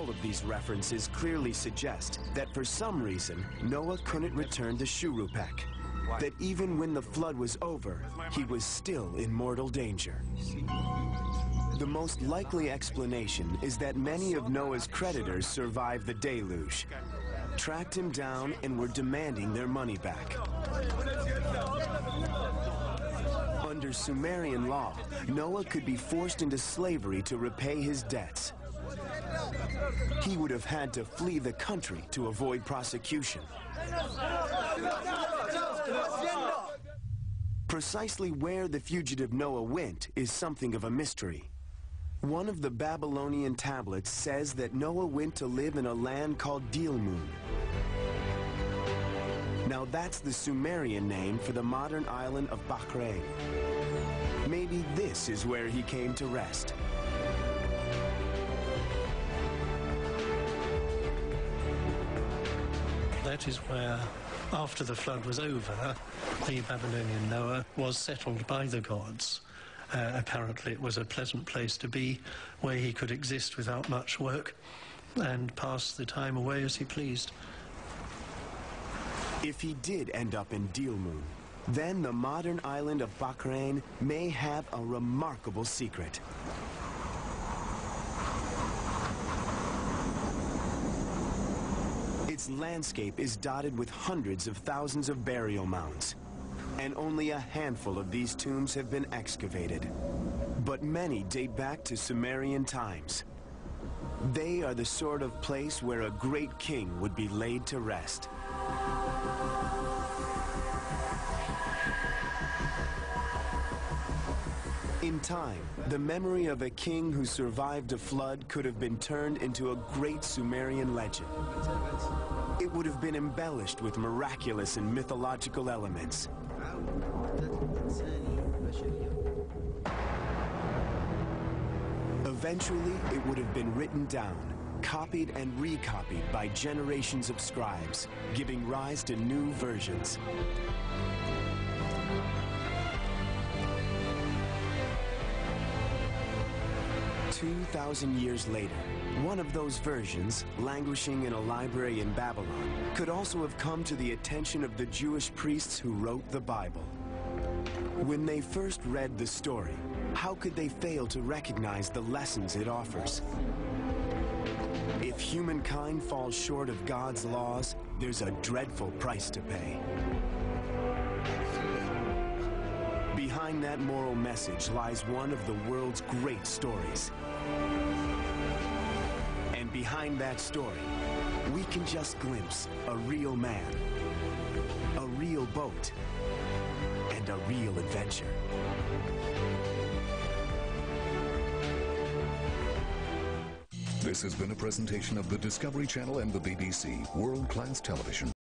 All of these references clearly suggest that for some reason, Noah couldn't return to Shuruppak. That even when the flood was over, he was still in mortal danger. The most likely explanation is that many of Noah's creditors survived the deluge, tracked him down, and were demanding their money back. Under Sumerian law, Noah could be forced into slavery to repay his debts. He would have had to flee the country to avoid prosecution. Precisely where the fugitive Noah went is something of a mystery. One of the Babylonian tablets says that Noah went to live in a land called Dilmun. Now that's the Sumerian name for the modern island of Bahrain. Maybe this is where he came to rest. That is where, after the flood was over, the Babylonian Noah was settled by the gods. Apparently it was a pleasant place to be, where he could exist without much work and pass the time away as he pleased. If he did end up in Dilmun, then the modern island of Bahrain may have a remarkable secret. Its landscape is dotted with hundreds of thousands of burial mounds, and only a handful of these tombs have been excavated. But many date back to Sumerian times. They are the sort of place where a great king would be laid to rest. In time, the memory of a king who survived a flood could have been turned into a great Sumerian legend. It would have been embellished with miraculous and mythological elements. Eventually, it would have been written down, copied and recopied by generations of scribes, giving rise to new versions. 2,000 years later, one of those versions, languishing in a library in Babylon, could also have come to the attention of the Jewish priests who wrote the Bible. When they first read the story, how could they fail to recognize the lessons it offers? If humankind falls short of God's laws, there's a dreadful price to pay. Behind that moral message lies one of the world's great stories. And behind that story, we can just glimpse a real man, a real boat, and a real adventure. This has been a presentation of the Discovery Channel and the BBC World Class Television.